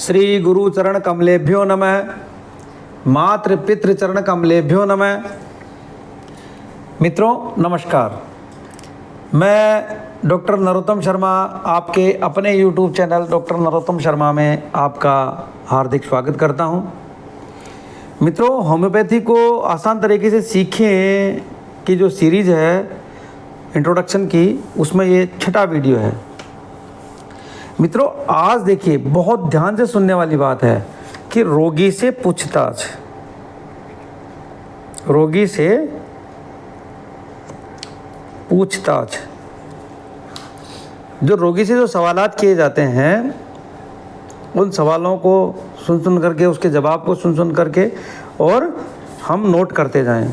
श्री गुरु चरण कमलेभ्यो नमः। मातृ पितृ चरण कमलेभ्यो नमः। मित्रों नमस्कार, मैं डॉक्टर नरोत्तम शर्मा आपके अपने YouTube channel doctor Narottam Sharma में आपका हार्दिक स्वागत करता हूं। मित्रों, होम्योपैथी को आसान तरीके से सीखें की जो सीरीज़ है इंट्रोडक्शन की, उसमें ये छठा वीडियो है। मित्रों, आज देखिए, बहुत ध्यान से सुनने वाली बात है कि रोगी से पूछताछ, रोगी से पूछताछ। जो रोगी से जो सवालात किए जाते हैं, उन सवालों को सुन करके, उसके जवाब को सुन करके और हम नोट करते जाएं।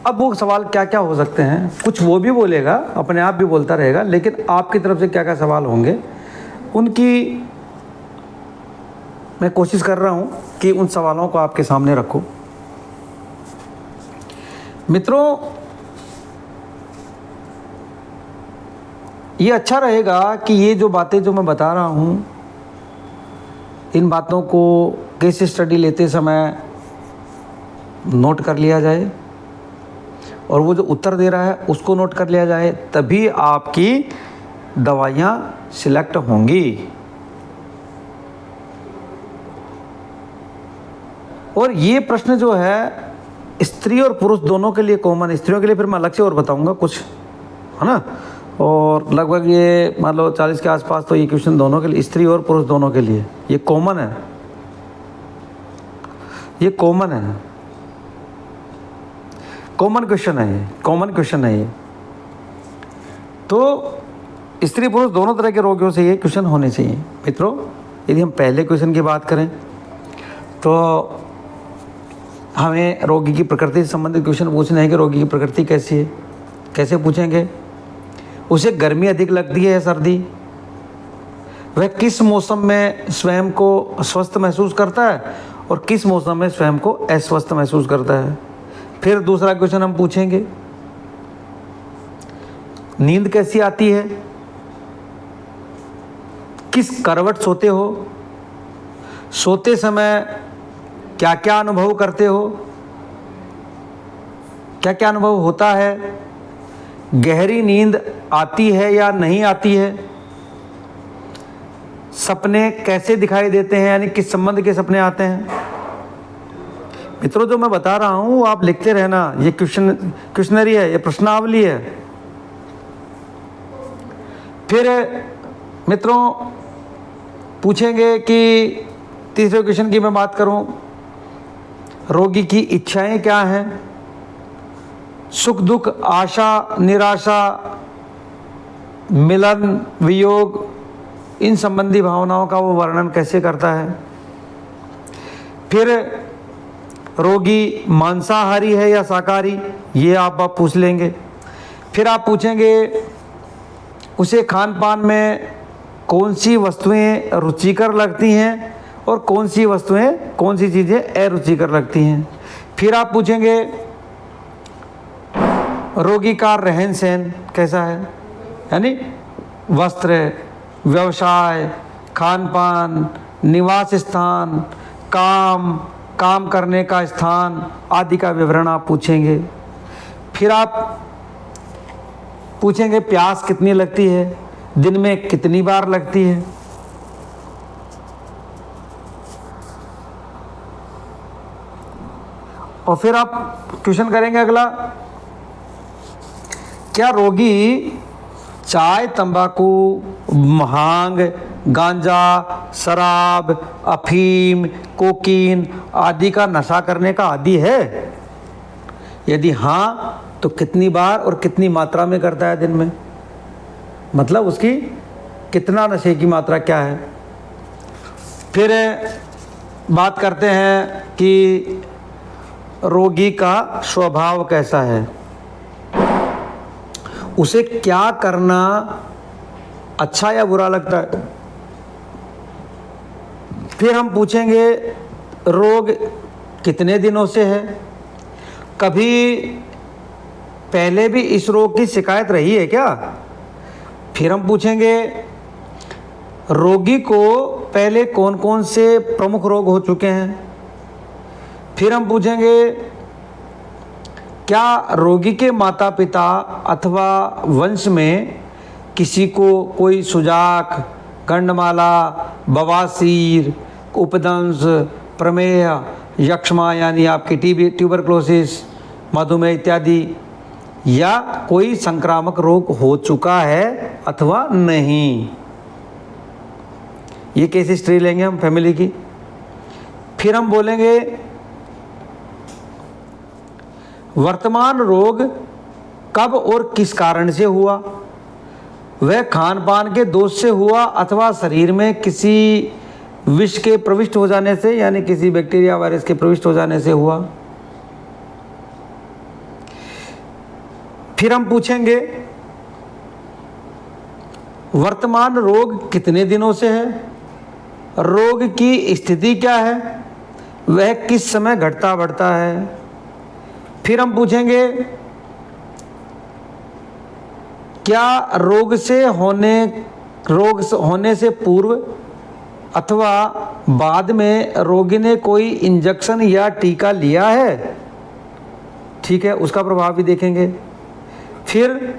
अब वो सवाल क्या क्या हो सकते हैं, कुछ वो भी बोलेगा, अपने आप भी बोलता रहेगा, लेकिन आपकी तरफ से क्या क्या सवाल होंगे, उनकी मैं कोशिश कर रहा हूँ कि उन सवालों को आपके सामने रखूँ। मित्रों, ये अच्छा रहेगा कि ये जो बातें जो मैं बता रहा हूँ, इन बातों को केस स्टडी लेते समय नोट कर लिया जाए और वो जो उत्तर दे रहा है उसको नोट कर लिया जाए, तभी आपकी दवाइयाँ सिलेक्ट होंगी। और ये प्रश्न जो है स्त्री और पुरुष दोनों के लिए कॉमन है। स्त्रियों के लिए फिर मैं अलग से और बताऊंगा कुछ, है ना। और लगभग ये मान लो 40 के आसपास, तो ये क्वेश्चन दोनों के लिए, स्त्री और पुरुष दोनों के लिए ये कॉमन है, ये कॉमन है, कॉमन क्वेश्चन है, ये कॉमन क्वेश्चन है ये। तो स्त्री पुरुष दोनों तरह के रोगियों से ये क्वेश्चन होने चाहिए। मित्रों, यदि हम पहले क्वेश्चन की बात करें तो हमें रोगी की प्रकृति से संबंधित क्वेश्चन पूछना है कि रोगी की प्रकृति कैसी है। कैसे पूछेंगे? उसे गर्मी अधिक लगती है या सर्दी? वह किस मौसम में स्वयं को स्वस्थ महसूस करता है और किस मौसम में स्वयं को अस्वस्थ महसूस करता है। फिर दूसरा क्वेश्चन हम पूछेंगे, नींद कैसी आती है? किस करवट सोते हो? सोते समय क्या क्या अनुभव करते हो? क्या क्या अनुभव होता है? गहरी नींद आती है या नहीं आती है? सपने कैसे दिखाई देते हैं, यानी किस संबंध के सपने आते हैं? मित्रों, जो मैं बता रहा हूं आप लिखते रहना। ये क्वेश्चनरी है, ये प्रश्नावली है। फिर मित्रों पूछेंगे कि तीसरे क्वेश्चन की मैं बात करूं, रोगी की इच्छाएं क्या हैं? सुख दुख, आशा निराशा, मिलन वियोग, इन संबंधी भावनाओं का वो वर्णन कैसे करता है? फिर रोगी मांसाहारी है या शाकाहारी, ये आप पूछ लेंगे। फिर आप पूछेंगे उसे खान पान में कौन सी वस्तुएं रुचिकर लगती हैं और कौन सी वस्तुएं, कौन सी चीज़ें अरुचिकर लगती हैं। फिर आप पूछेंगे रोगी का रहन सहन कैसा है, यानी वस्त्र, व्यवसाय, खान पान, निवास स्थान, काम करने का स्थान आदि का विवरण आप पूछेंगे। फिर आप पूछेंगे प्यास कितनी लगती है, दिन में कितनी बार लगती है। और फिर आप क्वेश्चन करेंगे अगला, क्या रोगी चाय, तंबाकू, भांग, गांजा, शराब, अफीम, कोकीन आदि का नशा करने का आदी है? यदि हाँ, तो कितनी बार और कितनी मात्रा में करता है दिन में, मतलब उसकी कितना नशे की मात्रा क्या है। फिर बात करते हैं कि रोगी का स्वभाव कैसा है, उसे क्या करना अच्छा या बुरा लगता है। फिर हम पूछेंगे रोग कितने दिनों से है, कभी पहले भी इस रोग की शिकायत रही है क्या। फिर हम पूछेंगे रोगी को पहले कौन कौन से प्रमुख रोग हो चुके हैं। फिर हम पूछेंगे क्या रोगी के माता पिता अथवा वंश में किसी को कोई सुजाक, गंडमाला, बवासीर, उपदंश, प्रमेह, यक्ष्मा यानी आपकी टीबी, ट्यूबरक्लोसिस, मधुमेह इत्यादि या कोई संक्रामक रोग हो चुका है अथवा नहीं। ये केस हिस्ट्री लेंगे हम फैमिली की। फिर हम बोलेंगे वर्तमान रोग कब और किस कारण से हुआ, वह खान पान के दोष से हुआ अथवा शरीर में किसी विष के प्रविष्ट हो जाने से यानी किसी बैक्टीरिया वायरस के प्रविष्ट हो जाने से हुआ। फिर हम पूछेंगे वर्तमान रोग कितने दिनों से है, रोग की स्थिति क्या है, वह किस समय घटता बढ़ता है। फिर हम पूछेंगे क्या रोग होने से पूर्व अथवा बाद में रोगी ने कोई इंजेक्शन या टीका लिया है, ठीक है, उसका प्रभाव भी देखेंगे। फिर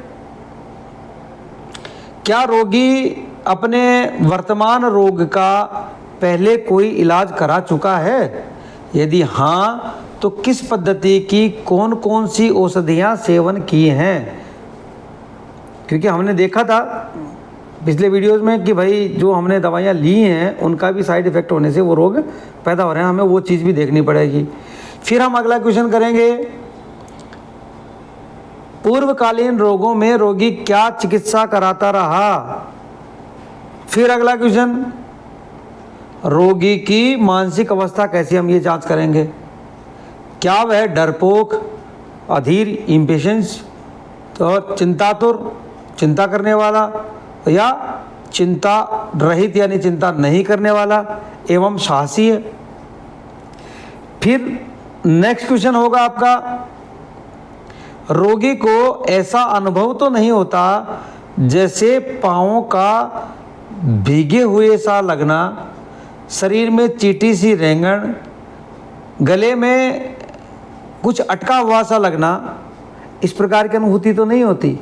क्या रोगी अपने वर्तमान रोग का पहले कोई इलाज करा चुका है, यदि हाँ तो किस पद्धति की कौन कौन सी औषधियाँ सेवन की हैं। क्योंकि हमने देखा था पिछले वीडियोस में कि भाई जो हमने दवाइयाँ ली हैं उनका भी साइड इफ़ेक्ट होने से वो रोग पैदा हो रहे हैं, हमें वो चीज़ भी देखनी पड़ेगी। फिर हम अगला क्वेश्चन करेंगे पूर्वकालीन रोगों में रोगी क्या चिकित्सा कराता रहा। फिर अगला क्वेश्चन रोगी की मानसिक अवस्था कैसी, हम ये जांच करेंगे। क्या वह डरपोक, अधीर, इम्पेशेंस, तो चिंतातुर, चिंता करने वाला, या चिंता रहित यानी चिंता नहीं करने वाला एवं साहसी है। फिर नेक्स्ट क्वेश्चन होगा आपका रोगी को ऐसा अनुभव तो नहीं होता जैसे पाँवों का भीगे हुए सा लगना, शरीर में चीटी सी रेंगन, गले में कुछ अटका हुआ सा लगना, इस प्रकार की अनुभूति तो नहीं होती।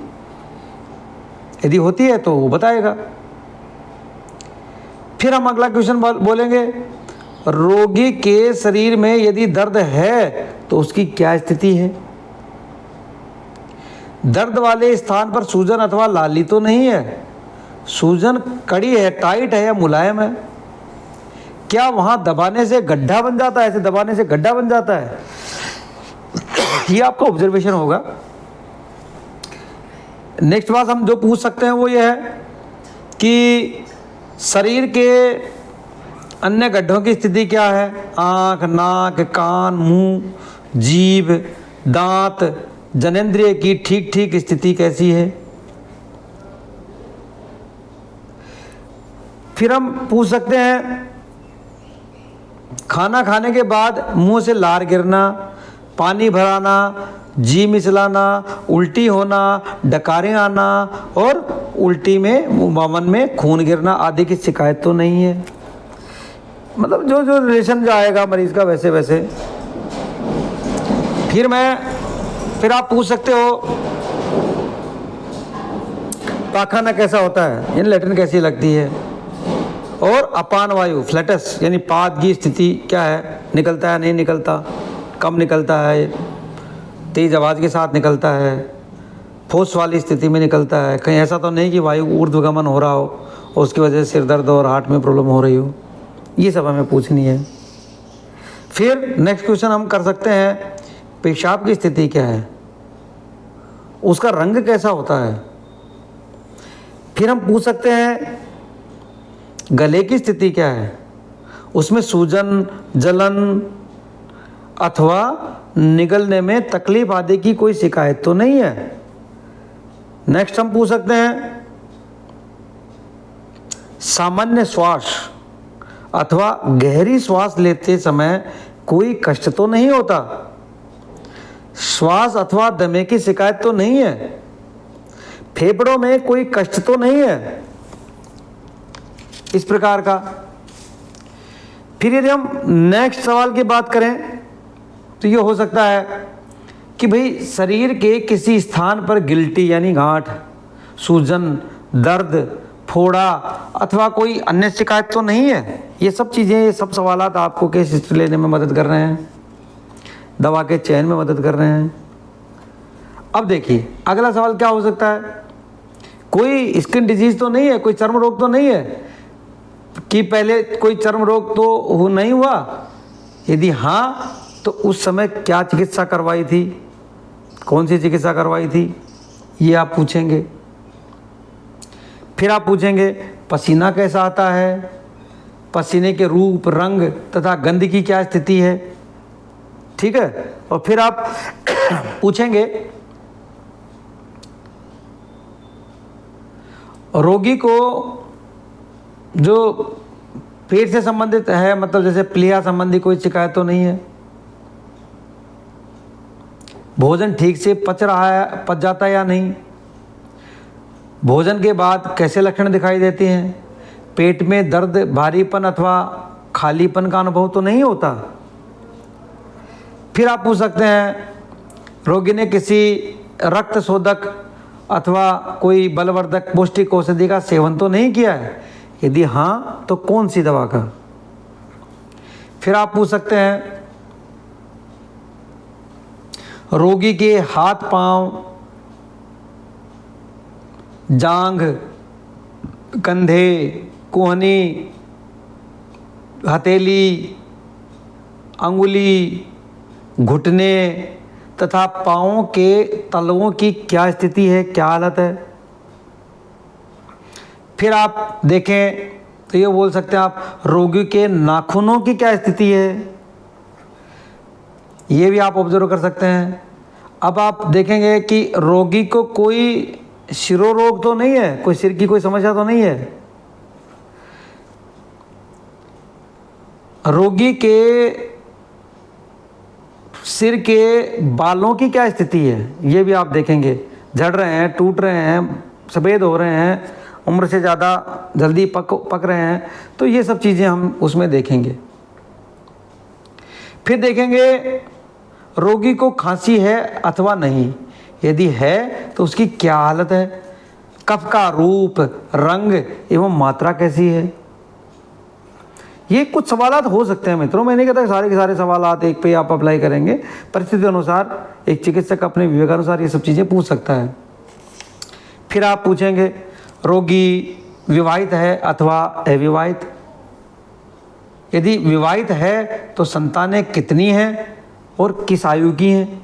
यदि होती है तो वो बताएगा। फिर हम अगला क्वेश्चन बोलेंगे रोगी के शरीर में यदि दर्द है तो उसकी क्या स्थिति है। दर्द वाले स्थान पर सूजन अथवा लाली तो नहीं है, सूजन कड़ी है, टाइट है या मुलायम है। क्या वहां दबाने से गड्ढा बन जाता है, ऐसे दबाने से गड्ढा बन जाता है, ये आपका ऑब्जर्वेशन होगा। नेक्स्ट बात हम जो पूछ सकते हैं वो ये है कि शरीर के अन्य गड्ढों की स्थिति क्या है, आँख, नाक, कान, मुंह, जीभ, दांत, जनेंद्रिय की ठीक ठीक स्थिति कैसी है। फिर हम पूछ सकते हैं खाना खाने के बाद मुंह से लार गिरना, पानी भराना, जी मिचलाना, उल्टी होना, डकारें आना और उल्टी में मुंह में खून गिरना आदि की शिकायत तो नहीं है। मतलब जो जो रिलेशन जो आएगा मरीज का वैसे वैसे। फिर आप पूछ सकते हो पाखाना कैसा होता है, यानी लैट्रिन कैसी लगती है, और अपान वायु फ्लैटस यानी पाद की स्थिति क्या है, निकलता है नहीं निकलता, कम निकलता है, तेज आवाज़ के साथ निकलता है, फोर्स वाली स्थिति में निकलता है, कहीं ऐसा तो नहीं कि वायु ऊर्ध्वगमन हो रहा हो और उसकी वजह से सिर दर्द और हार्ट में प्रॉब्लम हो रही हो। ये सब हमें पूछनी है। फिर नेक्स्ट क्वेश्चन हम कर सकते हैं पेशाब की स्थिति क्या है, उसका रंग कैसा होता है। फिर हम पूछ सकते हैं गले की स्थिति क्या है, उसमें सूजन, जलन अथवा निगलने में तकलीफ आदि की कोई शिकायत तो नहीं है। नेक्स्ट हम पूछ सकते हैं सामान्य श्वास अथवा गहरी श्वास लेते समय कोई कष्ट तो नहीं होता, श्वास अथवा दमे की शिकायत तो नहीं है, फेफड़ों में कोई कष्ट तो नहीं है, इस प्रकार का। फिर यदि हम नेक्स्ट सवाल की बात करें तो ये हो सकता है कि भाई शरीर के किसी स्थान पर गिल्टी यानी गांठ, सूजन, दर्द, फोड़ा अथवा कोई अन्य शिकायत तो नहीं है। ये सब चीज़ें, ये सब सवालात आपको केस हिस्ट्री लेने में मदद कर रहे हैं, दवा के चयन में मदद कर रहे हैं। अब देखिए अगला सवाल क्या हो सकता है, कोई स्किन डिजीज तो नहीं है, कोई चर्म रोग तो नहीं है कि पहले कोई चर्म रोग तो नहीं हुआ, यदि हाँ तो उस समय क्या चिकित्सा करवाई थी, कौन सी चिकित्सा करवाई थी, ये आप पूछेंगे। फिर आप पूछेंगे पसीना कैसा आता है, पसीने के रूप, रंग तथा गंध की क्या स्थिति है, ठीक है। और फिर आप पूछेंगे रोगी को जो पेट से संबंधित है, मतलब जैसे प्लीहा संबंधी कोई शिकायत तो नहीं है, भोजन ठीक से पच रहा है, पच जाता है या नहीं, भोजन के बाद कैसे लक्षण दिखाई देते हैं, पेट में दर्द, भारीपन अथवा खालीपन का अनुभव तो नहीं होता। फिर आप पूछ सकते हैं रोगी ने किसी रक्त शोधक अथवा कोई बलवर्धक पौष्टिक औषधि का सेवन तो नहीं किया है, यदि हाँ तो कौन सी दवा का। फिर आप पूछ सकते हैं रोगी के हाथ, पांव, जांघ, कंधे, कोहनी, हथेली, अंगुली, घुटने तथा पांवों के तलवों की क्या स्थिति है, क्या हालत है। फिर आप देखें तो ये बोल सकते हैं आप रोगी के नाखूनों की क्या स्थिति है, ये भी आप ऑब्जर्व कर सकते हैं। अब आप देखेंगे कि रोगी को कोई शिरोरोग तो नहीं है, कोई सिर की कोई समस्या तो नहीं है, रोगी के सिर के बालों की क्या स्थिति है, ये भी आप देखेंगे, झड़ रहे हैं, टूट रहे हैं, सफ़ेद हो रहे हैं, उम्र से ज़्यादा जल्दी पक रहे हैं, तो ये सब चीज़ें हम उसमें देखेंगे। फिर देखेंगे रोगी को खांसी है अथवा नहीं, यदि है तो उसकी क्या हालत है, कफ का रूप, रंग एवं मात्रा कैसी है। ये कुछ सवालात हो सकते हैं मित्रों, मैं नहीं कहता सारे के सारे सवालात एक पे आप अप्लाई करेंगे, परिस्थिति अनुसार एक चिकित्सक अपने विवेकानुसार ये सब चीज़ें पूछ सकता है। फिर आप पूछेंगे रोगी विवाहित है अथवा अविवाहित, यदि विवाहित है तो संतानें कितनी हैं और किस आयु की हैं।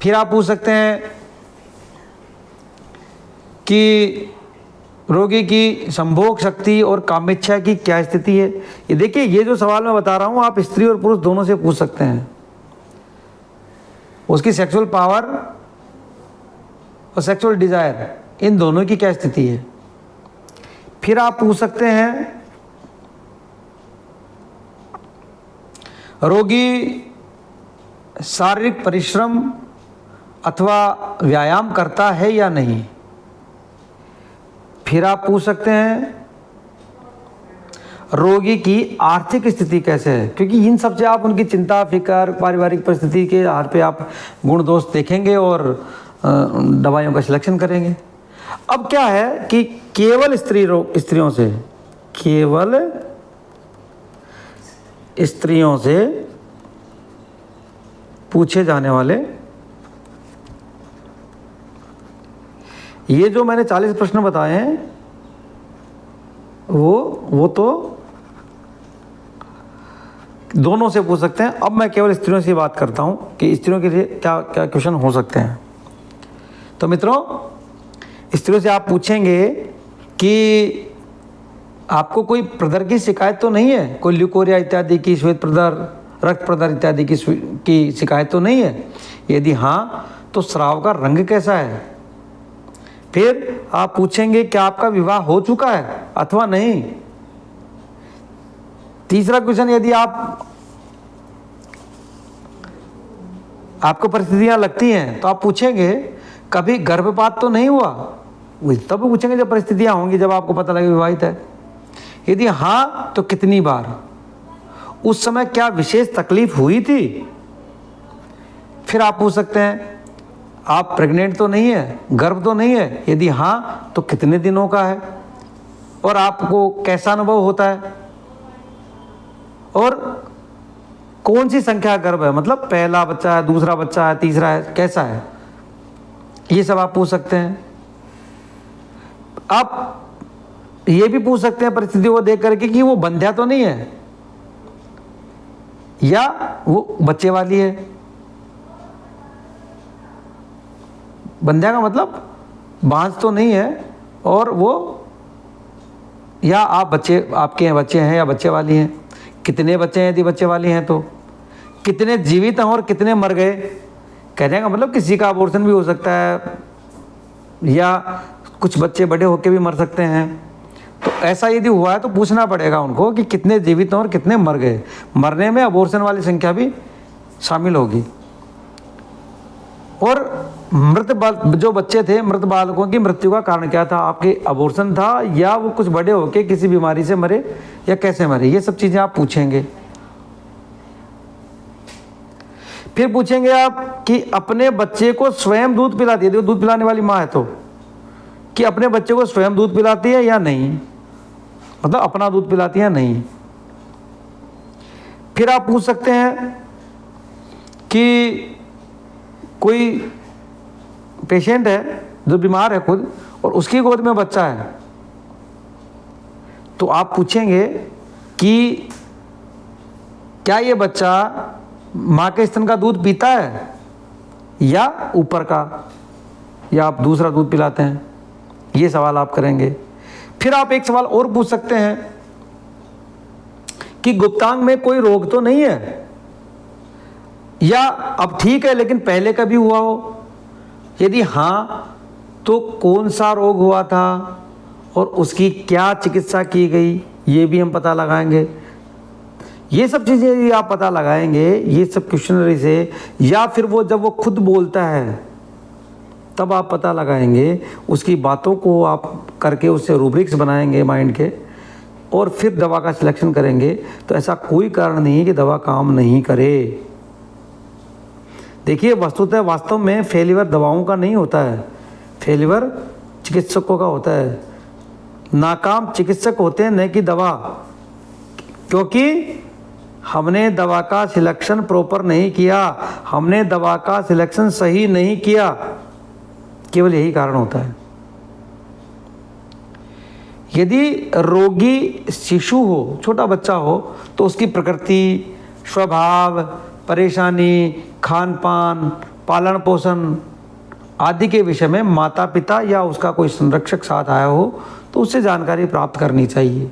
फिर आप पूछ सकते हैं कि रोगी की संभोग शक्ति और कामेच्छा की क्या स्थिति है। ये देखिए, ये जो सवाल मैं बता रहा हूँ आप स्त्री और पुरुष दोनों से पूछ सकते हैं, उसकी सेक्सुअल पावर और सेक्सुअल डिजायर इन दोनों की क्या स्थिति है। फिर आप पूछ सकते हैं रोगी शारीरिक परिश्रम अथवा व्यायाम करता है या नहीं। फिर आप पूछ सकते हैं रोगी की आर्थिक स्थिति कैसे है, क्योंकि इन सब से आप उनकी चिंता, फिक्र, पारिवारिक परिस्थिति के आधार पे आप गुण दोष देखेंगे और दवाइयों का सिलेक्शन करेंगे। अब क्या है कि केवल स्त्रियों से पूछे जाने वाले ये जो मैंने 40 प्रश्न बताए हैं वो तो दोनों से पूछ सकते हैं। अब मैं केवल स्त्रियों से बात करता हूं कि स्त्रियों के लिए क्या क्या क्वेश्चन हो सकते हैं। तो मित्रों, स्त्रियों से आप पूछेंगे कि आपको कोई प्रदर की शिकायत तो नहीं है, कोई ल्यूकोरिया इत्यादि की, श्वेत प्रदर, रक्त प्रदर इत्यादि की शिकायत तो नहीं है, यदि हाँ तो स्राव का रंग कैसा है। फिर आप पूछेंगे क्या आपका विवाह हो चुका है अथवा नहीं। तीसरा क्वेश्चन, यदि आपको परिस्थितियां लगती हैं तो आप पूछेंगे कभी गर्भपात तो नहीं हुआ, तब पूछेंगे जब परिस्थितियां होंगी, जब आपको पता लगे विवाहित है। यदि हाँ तो कितनी बार, उस समय क्या विशेष तकलीफ हुई थी। फिर आप पूछ सकते हैं आप प्रेग्नेंट तो नहीं है, गर्भ तो नहीं है, यदि हाँ तो कितने दिनों का है और आपको कैसा अनुभव होता है, और कौन सी संख्या गर्भ है, मतलब पहला बच्चा है, दूसरा बच्चा है, तीसरा है, कैसा है, ये सब आप पूछ सकते हैं। आप ये भी पूछ सकते हैं परिस्थितियों को देख करके कि वो बंध्या तो नहीं है या वो बच्चे वाली है। बंध्या का मतलब बांझ तो नहीं है, और वो या आप बच्चे, आपके बच्चे हैं या बच्चे वाली हैं, कितने बच्चे हैं यदि बच्चे वाली हैं तो, कितने जीवित हैं और कितने मर गए। कहने का मतलब किसी का अबॉर्शन भी हो सकता है या कुछ बच्चे बड़े होकर भी मर सकते हैं। तो ऐसा यदि हुआ है तो पूछना पड़ेगा उनको कि कितने जीवित हैं और कितने मर गए। मरने में अबॉर्शन वाली संख्या भी शामिल होगी। और मृत जो बच्चे थे, मृत बालकों की मृत्यु का कारण क्या था, आपके अबॉर्शन था या वो कुछ बड़े होके किसी बीमारी से मरे या कैसे मरे, ये सब चीजें आप पूछेंगे। फिर पूछेंगे आप कि अपने बच्चे को स्वयं दूध पिलाती है, देखो दूध पिलाने वाली माँ है तो, कि अपने बच्चे को स्वयं दूध पिलाती है या नहीं, मतलब अपना दूध पिलाती है नहीं। फिर आप पूछ सकते हैं कि कोई पेशेंट है जो बीमार है खुद और उसकी गोद में बच्चा है, तो आप पूछेंगे कि क्या ये बच्चा माँ के स्तन का दूध पीता है या ऊपर का, या आप दूसरा दूध पिलाते हैं, ये सवाल आप करेंगे। फिर आप एक सवाल और पूछ सकते हैं कि गुप्तांग में कोई रोग तो नहीं है, या अब ठीक है लेकिन पहले कभी हुआ हो, यदि हाँ तो कौन सा रोग हुआ था और उसकी क्या चिकित्सा की गई, ये भी हम पता लगाएंगे। ये सब चीज़ें यदि आप पता लगाएंगे ये सब क्वेश्चनरी से, या फिर वो जब वो खुद बोलता है तब आप पता लगाएंगे, उसकी बातों को आप करके उससे रूब्रिक्स बनाएंगे माइंड के, और फिर दवा का सिलेक्शन करेंगे। तो ऐसा कोई कारण नहीं है कि दवा काम नहीं करे। देखिए वस्तुतः वास्तव में फेलिवर दवाओं का नहीं होता है, फेलिवर चिकित्सकों का होता है। नाकाम चिकित्सक होते हैं न कि दवा, क्योंकि हमने दवा का सिलेक्शन प्रॉपर नहीं किया, हमने दवा का सिलेक्शन सही नहीं किया, केवल यही कारण होता है। यदि रोगी शिशु हो, छोटा बच्चा हो, तो उसकी प्रकृति, स्वभाव, परेशानी, खान पान, पालन पोषण आदि के विषय में माता पिता या उसका कोई संरक्षक साथ आया हो तो उससे जानकारी प्राप्त करनी चाहिए।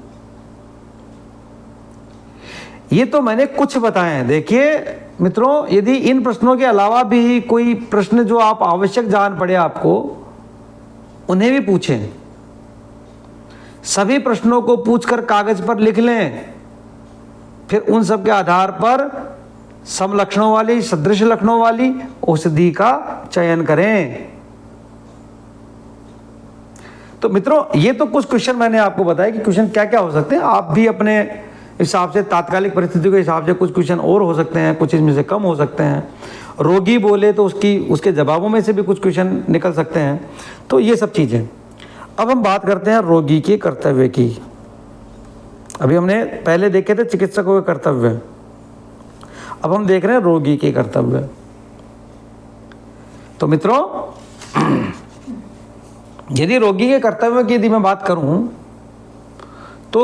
ये तो मैंने कुछ बताए हैं। देखिए मित्रों, यदि इन प्रश्नों के अलावा भी कोई प्रश्न जो आप आवश्यक जान पड़े आपको, उन्हें भी पूछें। सभी प्रश्नों को पूछकर कागज पर लिख लें, फिर उन सब के आधार पर समलक्षणों वाली, सदृश लक्षणों वाली औषधि का चयन करें। तो मित्रों, ये तो कुछ क्वेश्चन मैंने आपको बताया कि क्वेश्चन क्या क्या हो सकते हैं। आप भी अपने हिसाब से, तात्कालिक परिस्थितियों के हिसाब से कुछ क्वेश्चन और हो सकते हैं, कुछ इसमें से कम हो सकते हैं। रोगी बोले तो उसके जवाबों में से भी कुछ क्वेश्चन निकल सकते हैं। तो ये सब चीज़ें। अब हम बात करते हैं रोगी के कर्तव्य की। अभी हमने पहले देखे थे चिकित्सकों के कर्तव्य, अब हम देख रहे हैं रोगी के कर्तव्य। तो मित्रों, यदि रोगी के कर्तव्य की यदि मैं बात करूं तो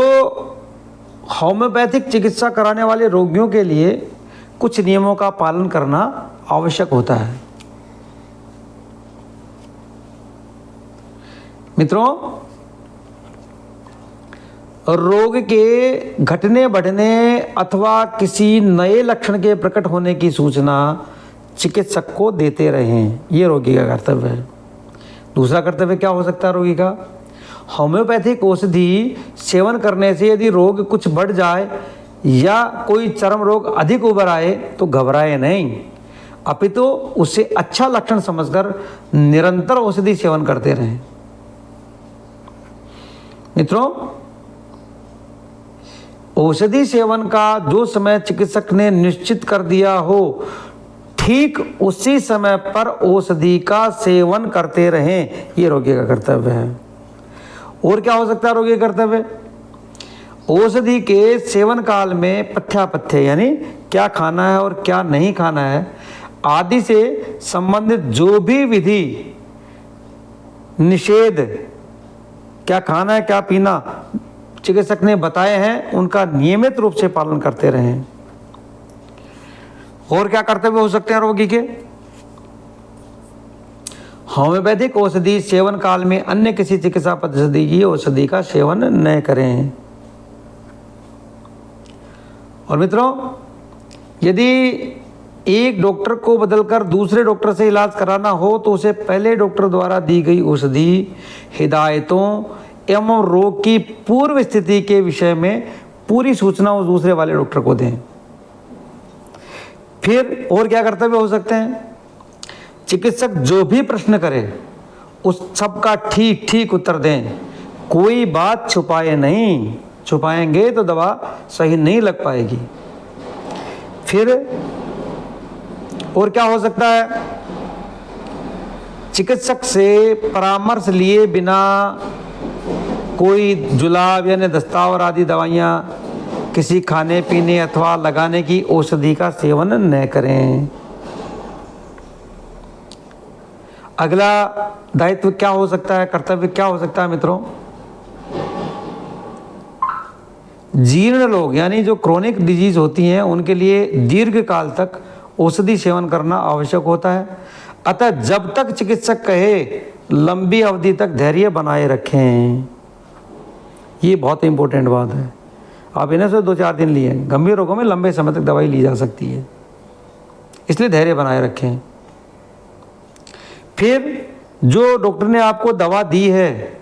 होम्योपैथिक चिकित्सा कराने वाले रोगियों के लिए कुछ नियमों का पालन करना आवश्यक होता है। मित्रों, रोग के घटने बढ़ने अथवा किसी नए लक्षण के प्रकट होने की सूचना चिकित्सक को देते रहें, ये रोगी का कर्तव्य है। दूसरा कर्तव्य क्या हो सकता है रोगी का? होम्योपैथिक औषधि सेवन करने से यदि रोग कुछ बढ़ जाए या कोई चर्म रोग अधिक उभर आए तो घबराए नहीं, अपितु उससे अच्छा लक्षण समझकर निरंतर औषधि सेवन करते रहें। मित्रों, औषधि सेवन का जो समय चिकित्सक ने निश्चित कर दिया हो, ठीक उसी समय पर औषधि का सेवन करते रहें, ये रोगी का कर्तव्य है। और क्या हो सकता है रोगी का कर्तव्य? औषधि के सेवन काल में पथ्यापथ्य यानी क्या खाना है और क्या नहीं खाना है आदि से संबंधित जो भी विधि निषेध, क्या खाना है क्या पीना चिकित्सक ने बताए हैं, उनका नियमित रूप से पालन करते रहें। और क्या कर्तव्य हो सकते हैं रोगी के? होम्योपैथिक औषधि सेवन काल में अन्य किसी चिकित्सा पद्धति की औषधि का सेवन न करें। और मित्रों, यदि एक डॉक्टर को बदलकर दूसरे डॉक्टर से इलाज कराना हो तो उसे पहले डॉक्टर द्वारा दी गई औषधि, हिदायतों एवं रोग की पूर्व स्थिति के विषय में पूरी सूचना उस दूसरे वाले डॉक्टर को दें। फिर और क्या कर्तव्य हो सकते हैं? चिकित्सक जो भी प्रश्न करे उस सब का ठीक ठीक उत्तर दें, कोई बात छुपाए नहीं, छुपाएंगे तो दवा सही नहीं लग पाएगी। फिर और क्या हो सकता है? चिकित्सक से परामर्श लिए बिना कोई जुलाब यानी दस्तावर आदि दवाइयाँ, किसी खाने पीने अथवा लगाने की औषधि का सेवन न करें। अगला दायित्व क्या हो सकता है, कर्तव्य क्या हो सकता है मित्रों? जीर्ण लोग यानी जो क्रोनिक डिजीज होती हैं उनके लिए दीर्घ काल तक औषधि सेवन करना आवश्यक होता है। अतः जब तक चिकित्सक कहे लंबी अवधि तक धैर्य बनाए रखें। ये बहुत इंपॉर्टेंट बात है। आप इन्हें से 2-4 दिन लिए, गंभीर रोगों में लंबे समय तक दवाई ली जा सकती है, इसलिए धैर्य बनाए रखें। फिर जो डॉक्टर ने आपको दवा दी है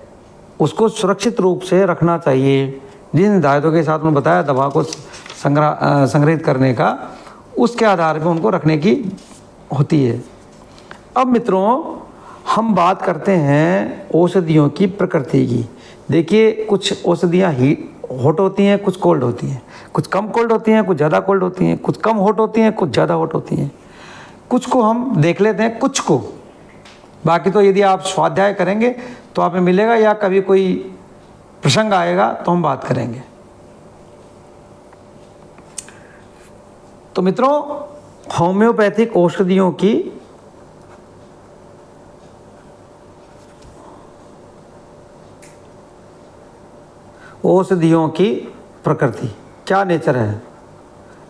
उसको सुरक्षित रूप से रखना चाहिए, जिन हिदायतों के साथ उन्होंने बताया दवा को संग्रहित करने का, उसके आधार पर उनको रखने की होती है। अब मित्रों, हम बात करते हैं औषधियों की प्रकृति की। देखिए, कुछ औषधियाँ हॉट होती हैं, कुछ कोल्ड होती हैं, कुछ कम कोल्ड होती हैं, कुछ ज़्यादा कोल्ड होती हैं, कुछ कम हॉट होती हैं, कुछ ज़्यादा हॉट होती हैं। कुछ को हम देख लेते हैं, कुछ को, बाकी तो यदि आप स्वाध्याय करेंगे तो आप में मिलेगा, या कभी कोई प्रसंग आएगा तो हम बात करेंगे। तो मित्रों, होम्योपैथिक औषधियों की प्रकृति क्या नेचर है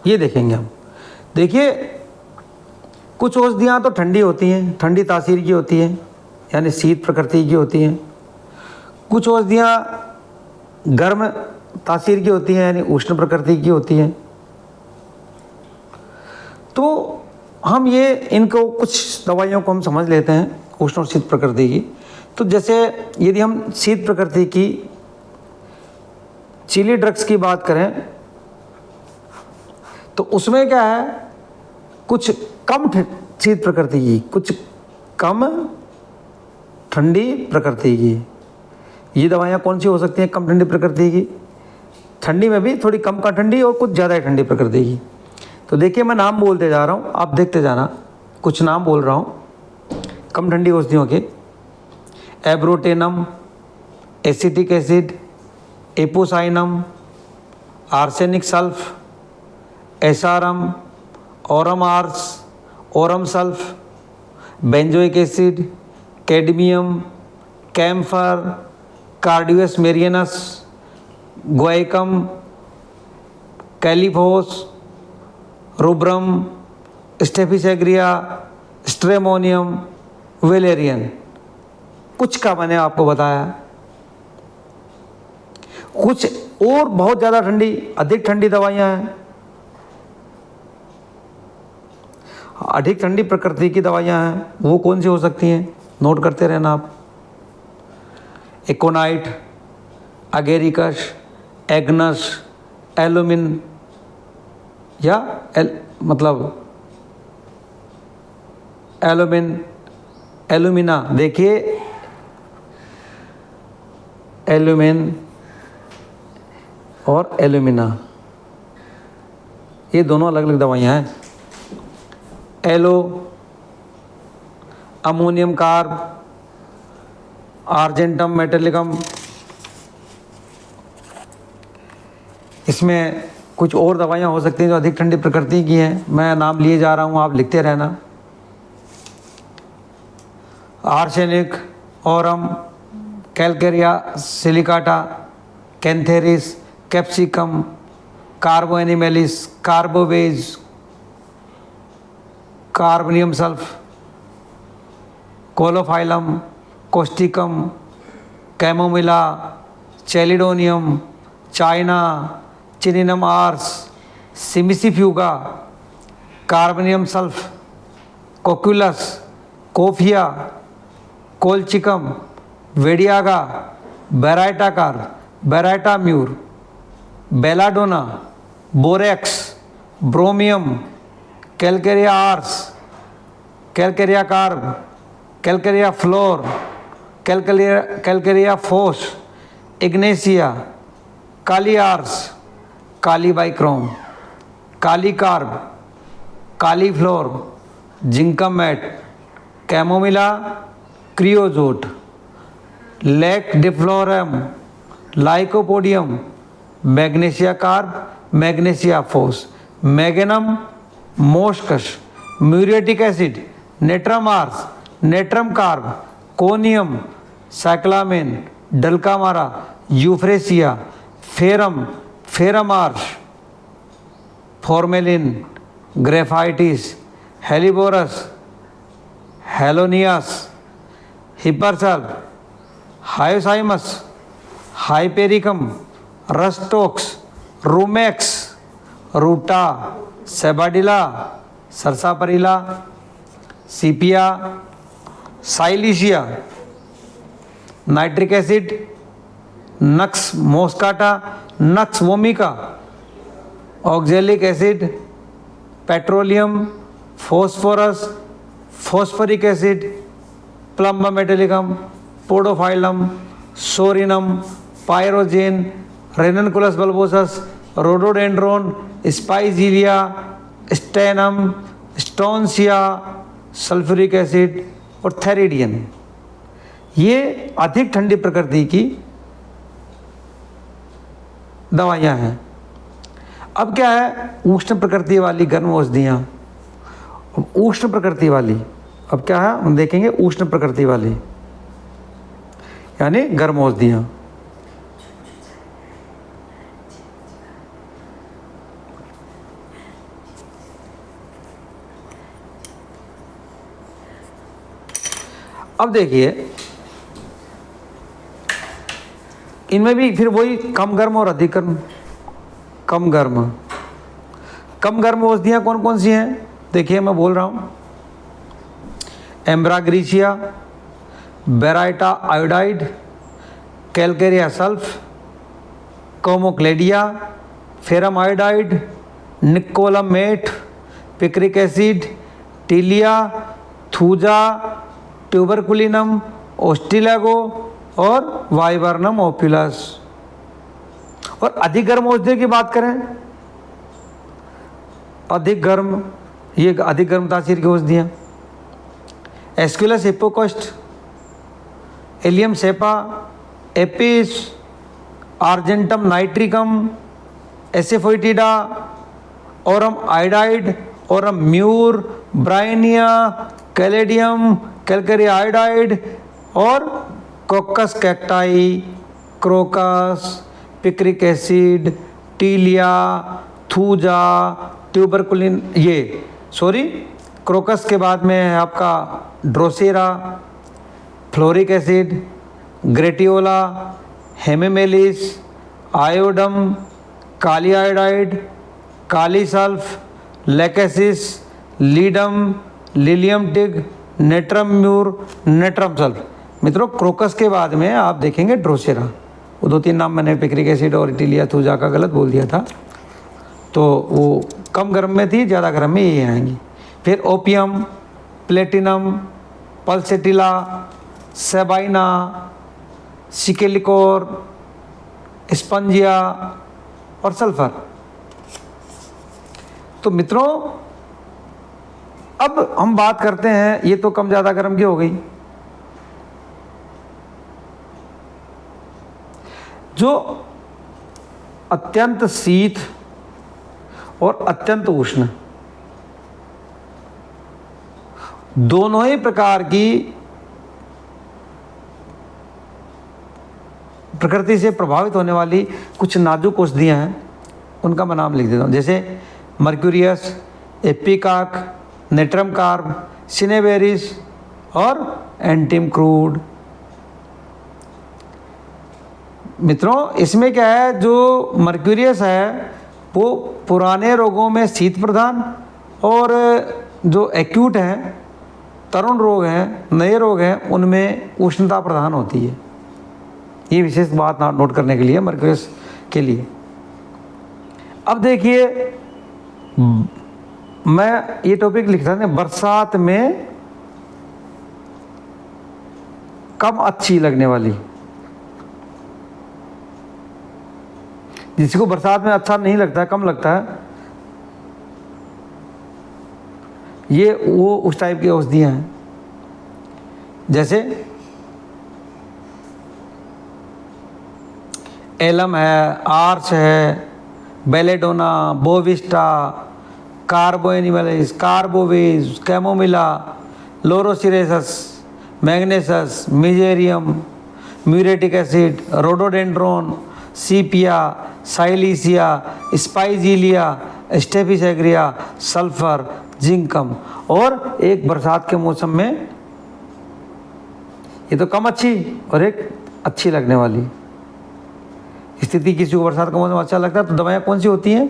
ये देखेंगे हम। देखिए, कुछ औषधियाँ तो ठंडी होती हैं, ठंडी तासीर की होती हैं, यानी शीत प्रकृति की होती हैं। कुछ औषधियाँ गर्म तासीर की होती हैं, यानी उष्ण प्रकृति की होती हैं। तो हम ये इनको कुछ दवाइयों को हम समझ लेते हैं उष्ण और शीत प्रकृति की। तो जैसे यदि हम शीत प्रकृति की चिली ड्रग्स की बात करें तो उसमें क्या है, कुछ कम शीत प्रकृति की, कुछ कम ठंडी प्रकृति की। ये दवाइयाँ कौन सी हो सकती हैं कम ठंडी प्रकृति की? ठंडी में भी थोड़ी कम का ठंडी और कुछ ज़्यादा ठंडी प्रकृति की। तो देखिए, मैं नाम बोलते जा रहा हूँ, आप देखते जाना। कुछ नाम बोल रहा हूँ कम ठंडी औषधियों के: abrotanum, acetic acid, apocynum, arsenic sulph, asarum, aurum ars, aurum sulph, benzoic acid, cadmium, camphor, carduus marianus, guaiacum, kali phos, rubrum, staphysagria, stramonium, valerian. कुछ का मैंने आपको बताया। कुछ और बहुत ज़्यादा ठंडी, अधिक ठंडी दवाइयाँ हैं, अधिक ठंडी प्रकृति की दवाइयाँ हैं। वो कौन सी हो सकती हैं, नोट करते रहना आप: एकोनाइट, अगेरिकस, एग्नस, एलुमिन या एलुमिन, एलुमिना। देखिए, एलुमिन और एलुमिना, ये दोनों अलग अलग दवाइयाँ हैं। Aloe, ammonium carb, argentum metallicum. इसमें कुछ और दवाइयाँ हो सकती हैं जो अधिक ठंडी प्रकृति की हैं, मैं नाम लिए जा रहा हूँ, आप लिखते रहना। Arsenic, aurum, calcarea silicata, cantharis, capsicum, carbo animalis, carbo veg, carboneum sulph, caulophyllum, causticum, chamomilla, chelidonium, china, chininum ars, cimicifuga, carboneum sulph, cocculus, coffea, colchicum, badiaga, baryta carb, baryta mur, belladonna, borax, bromium, calcarea ars, calcarea carb, calcarea fluor, calcarea phos, ignatia, kali ars, kali bichrom, kali carb, kali fluor, zincum met, chamomilla, creosote, lac defloratum, lycopodium, magnesia carb, magnesia phos, magnum, moschus, muriatic acid, natrum hours, natrum carb, Conium, Cyclamen, Dulcamara, Euphrasia, Ferrum, Ferrum ars, formalin, Graphites, Helleborus, Helonias, Hepar sul, Hyoscyamus, Hypericum, Rhus tox, Rumex, Ruta, Sabadilla, Sarsaparilla, Sepia, Silicea, nitric acid, Nux moschata, Nux vomica, oxalic acid, petroleum, phosphorus, phosphoric acid, Plumbum metallicum, Podophyllum, Psorinum, Pyrogen, Ranunculus bulbosus, Rhododendron, Spigelia, Stannum, Strontia, sulphuric acid और Theridion. ये अधिक ठंडी प्रकृति की दवाइयाँ हैं। अब क्या है, उष्ण प्रकृति वाली गर्म औषधियाँ। उष्ण प्रकृति वाली, अब क्या है हम देखेंगे, उष्ण प्रकृति वाली यानी गर्म औषधियाँ। अब देखिए इनमें भी फिर वही कम गर्म और अधिक गर्म। कम गर्म औषधियाँ कौन कौन सी हैं, देखिए मैं बोल रहा हूँ। Ambra grisea, Baryta iodide, Calcarea sulph, Comocladia, Ferrum iodide, Niccolum met, picric acid, Tilia, Thuja, Tuberculinum, Ustilago और वाइबर्नम ओप्युलस। और अधिक गर्म औषधियों की बात करें, अधिक गर्म, ये अधिक गर्म तासीर की औषधियाँ। Aesculus Hippocast, Allium cepa, Apis, Argentum nitricum, Asafoetida, Aurum iodide, Aurum mur, Bryonia, Caladium, Calcarea iodide और Coccus cacti, Crocus, picric acid, Tilia, Thuja, Tuberculin, Crocus के बाद में है आपका Drosera, fluoric acid, Gratiola, Hamamelis, Iodum, Kali iodide, Kali sulph, Lachesis, Ledum, Lilium tig, Natrum mur, Natrum sulph. मित्रों Crocus के बाद में आप देखेंगे ड्रोसेरा। वो दो तीन नाम मैंने पिक्रिक एसिड और टीलिया थूजा का गलत बोल दिया था, तो वो कम गर्म में थी, ज़्यादा गर्म में ये आएंगी। फिर ओपियम, प्लेटिनम, पल्सेटिला, सेबाइना, सिकेलिकोर, स्पंजिया और सल्फर। तो मित्रों अब हम बात करते हैं, ये तो कम ज़्यादा गर्म की हो गई, जो अत्यंत शीत और अत्यंत उष्ण दोनों ही प्रकार की प्रकृति से प्रभावित होने वाली कुछ नाजुक औषधियाँ हैं, उनका मैं नाम लिख देता हूँ। जैसे मर्क्यूरियस, एपिकाक, नेट्रम कार्ब, सिनेबेरिस और एंटिम क्रूड। मित्रों इसमें क्या है, जो मर्क्यूरियस है वो पुराने रोगों में शीत प्रदान, और जो एक्यूट हैं, तरुण रोग हैं, नए रोग हैं, उनमें उष्णता प्रदान होती है। ये विशेष बात नोट करने के लिए मर्क्यूरियस के लिए। अब देखिए मैं ये टॉपिक लिखता था, बरसात में कम अच्छी लगने वाली, जिसको बरसात में अच्छा नहीं लगता है, कम लगता है, ये वो उस टाइप की औषधियाँ हैं। जैसे एलम है, आर्च है, Belladonna, Bovista, Carbo animalis, Carbo veg, Chamomilla, Laurocerasus, मैग्नेसस, Mezereum, muriatic acid, Rhododendron, Sepia, Silicea, Spigelia, Staphysagria, sulphur, Zincum. और एक बरसात के मौसम में, ये तो कम अच्छी और एक अच्छी लगने वाली स्थिति। किसी को बरसात का मौसम अच्छा लगता है तो दवाएं कौन सी होती हैं?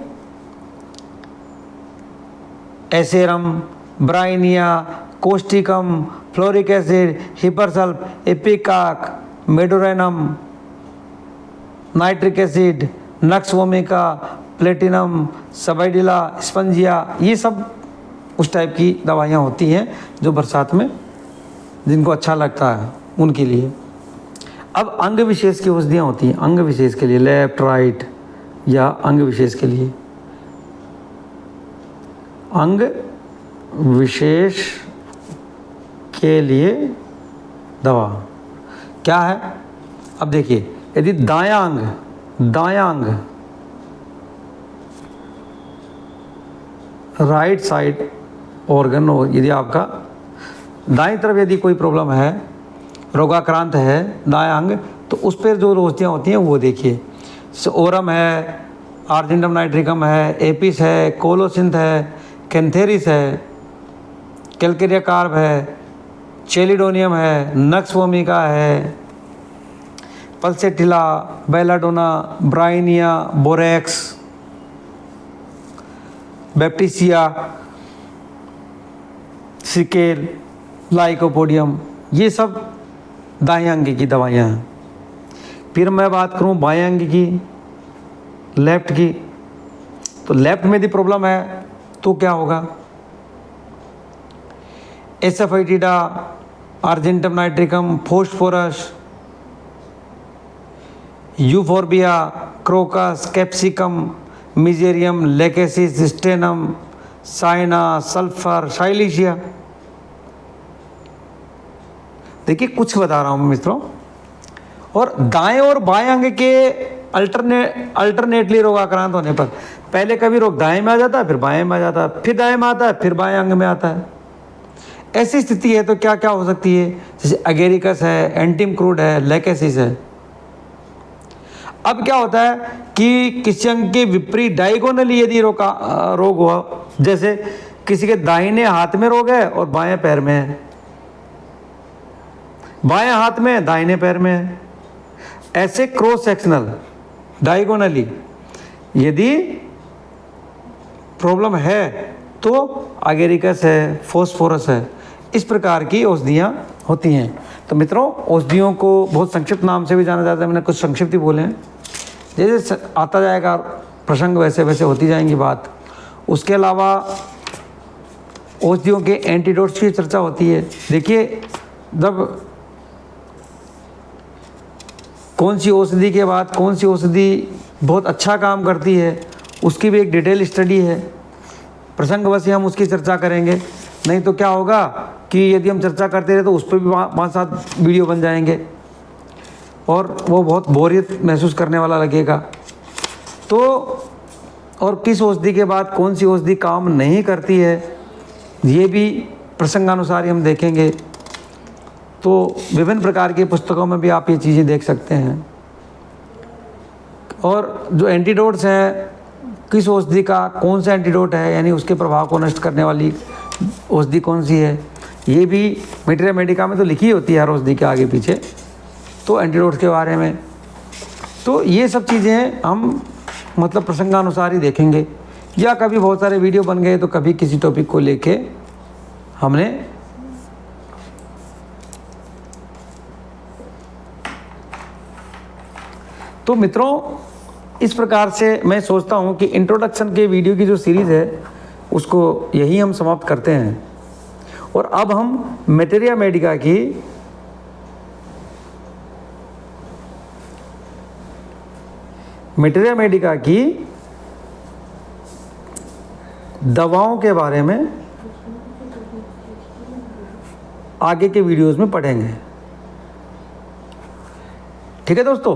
Asarum, Bryonia, Causticum, fluoric acid, Hepar sulph, Ipecac, Medorrhinum, nitric acid, Nux vomica, Platinum, Sabadilla, Spongia. ये सब उस टाइप की दवाइयाँ होती हैं जो बरसात में जिनको अच्छा लगता है उनके लिए। अब अंग विशेष की औषधियाँ होती हैं, अंग विशेष के लिए, लेफ्ट राइट या अंग विशेष के लिए। अंग विशेष के लिए दवा क्या है? अब देखिए, यदि दायां अंग राइट साइड ऑर्गन हो, यदि आपका दाईं तरफ यदि कोई प्रॉब्लम है, रोगाक्रांत है दायां अंग, तो उस पर जो औषधियाँ होती हैं वो देखिए। ओरम है, आर्जेंटम नाइट्रिकम है, एपिस है, कोलोसिंथ है, कैंथेरिस है, कैलकेरिया कार्ब है, चेलिडोनियम है, नक्स वोमिका है, pulsatilla, belladonna, Bryonia, borax, Baptisia, scale, lycopodium. ये सब दाएं अंग की दवाइयाँ हैं। फिर मैं बात करूँ बाएं अंग की, लेफ्ट की, तो लेफ्ट में यदि प्रॉब्लम है तो क्या होगा? Asafoetida, Argentum nitricum, phosphorus, Euphorbia, Crocus, Capsicum, Mezereum, Lachesis, Stannum, Cina, sulphur, Silicea. देखिए कुछ बता रहा हूँ मित्रों। और दाएं और बाएं अंग के अल्टरनेटली रोगाक्रांत होने पर पहले कभी रोग दाएं में आ जाता है, फिर बाएं में आ जाता है, फिर दाएं में आता है, फिर बाएं अंग में आता है। ऐसी स्थिति है तो क्या क्या हो सकती है? जैसे अगेरिकस है, एंटिम क्रूड है, लेकेसिस है। अब क्या होता है कि किसी अंग के विपरीत डायगोनली यदि रोग हुआ, जैसे किसी के दाहिने हाथ में रोग है और बाएं पैर में है, बाएं हाथ में दाहिने पैर में है, ऐसे क्रॉस सेक्शनल डायगोनली यदि प्रॉब्लम है तो अगेरिकस है, फोस्फोरस है, इस प्रकार की औषधियाँ होती हैं। तो मित्रों औषधियों को बहुत संक्षिप्त नाम से भी जाना जाता है, मैंने कुछ संक्षिप्त ही बोले हैं। जैसे आता जाएगा प्रसंग वैसे वैसे होती जाएंगी बात। उसके अलावा औषधियों के एंटीडोट्स की चर्चा होती है। देखिए जब कौन सी औषधि के बाद कौन सी औषधि बहुत अच्छा काम करती है उसकी भी एक डिटेल स्टडी है। प्रसंगवश ही हम उसकी चर्चा करेंगे, नहीं तो क्या होगा कि यदि हम चर्चा करते रहे तो उस पर भी 5-7 वीडियो बन जाएंगे और वो बहुत बोरियत महसूस करने वाला लगेगा। तो और किस औषधि के बाद कौन सी औषधि काम नहीं करती है, ये भी प्रसंगानुसार ही हम देखेंगे। तो विभिन्न प्रकार की पुस्तकों में भी आप ये चीज़ें देख सकते हैं। और जो एंटीडोट्स हैं, किस औषधि का कौन सा एंटीडोट है, यानी उसके प्रभाव को नष्ट करने वाली औषधि कौन सी है, ये भी मेटेरिया मेडिका में तो लिखी होती है हर औषधि के आगे पीछे, तो एंटीडोट्स के बारे में। तो ये सब चीज़ें हम मतलब प्रसंगानुसार ही देखेंगे, या कभी बहुत सारे वीडियो बन गए तो कभी किसी टॉपिक को लेके हमने तो मित्रों इस प्रकार से मैं सोचता हूँ कि इंट्रोडक्शन के वीडियो की जो सीरीज़ है उसको यही हम समाप्त करते हैं। और अब हम मेटेरिया मेडिका की दवाओं के बारे में आगे के वीडियोस में पढ़ेंगे। ठीक है दोस्तों,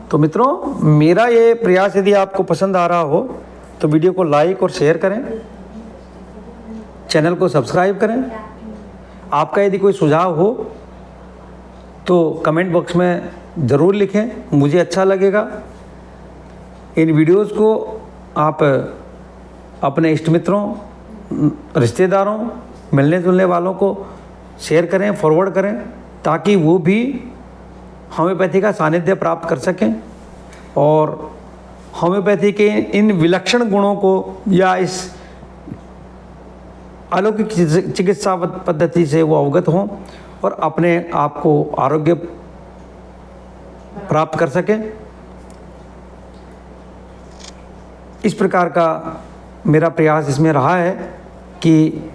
तो मित्रों मेरा ये प्रयास यदि आपको पसंद आ रहा हो तो वीडियो को लाइक और शेयर करें, चैनल को सब्सक्राइब करें। आपका यदि कोई सुझाव हो तो कमेंट बॉक्स में ज़रूर लिखें, मुझे अच्छा लगेगा। इन वीडियोस को आप अपने इष्ट मित्रों, रिश्तेदारों, मिलने जुलने वालों को शेयर करें, फॉरवर्ड करें, ताकि वो भी होम्योपैथी का सानिध्य प्राप्त कर सकें और होम्योपैथी के इन विलक्षण गुणों को या इस अलौकिक चिकित्सा पद्धति से वो अवगत हों और अपने आप को आरोग्य प्राप्त कर सकें। इस प्रकार का मेरा प्रयास इसमें रहा है कि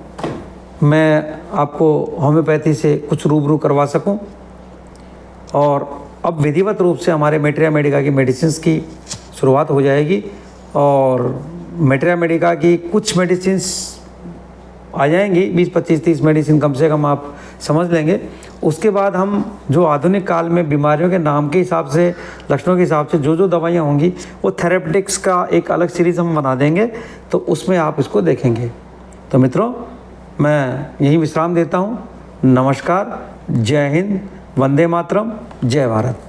मैं आपको होम्योपैथी से कुछ रूबरू करवा सकूं। और अब विधिवत रूप से हमारे मेटेरिया मेडिका की मेडिसिन्स की शुरुआत हो जाएगी और मेटेरिया मेडिका की कुछ मेडिसिन्स आ जाएंगी, 20, 25, 30 मेडिसिन कम से कम आप समझ लेंगे। उसके बाद हम जो आधुनिक काल में बीमारियों के नाम के हिसाब से, लक्षणों के हिसाब से जो दवाइयाँ होंगी वो थेरेपेटिक्स का एक अलग सीरीज़ हम बना देंगे, तो उसमें आप इसको देखेंगे। तो मित्रों मैं यहीं विश्राम देता हूँ। नमस्कार, जय हिंद, वंदे मातरम, जय भारत।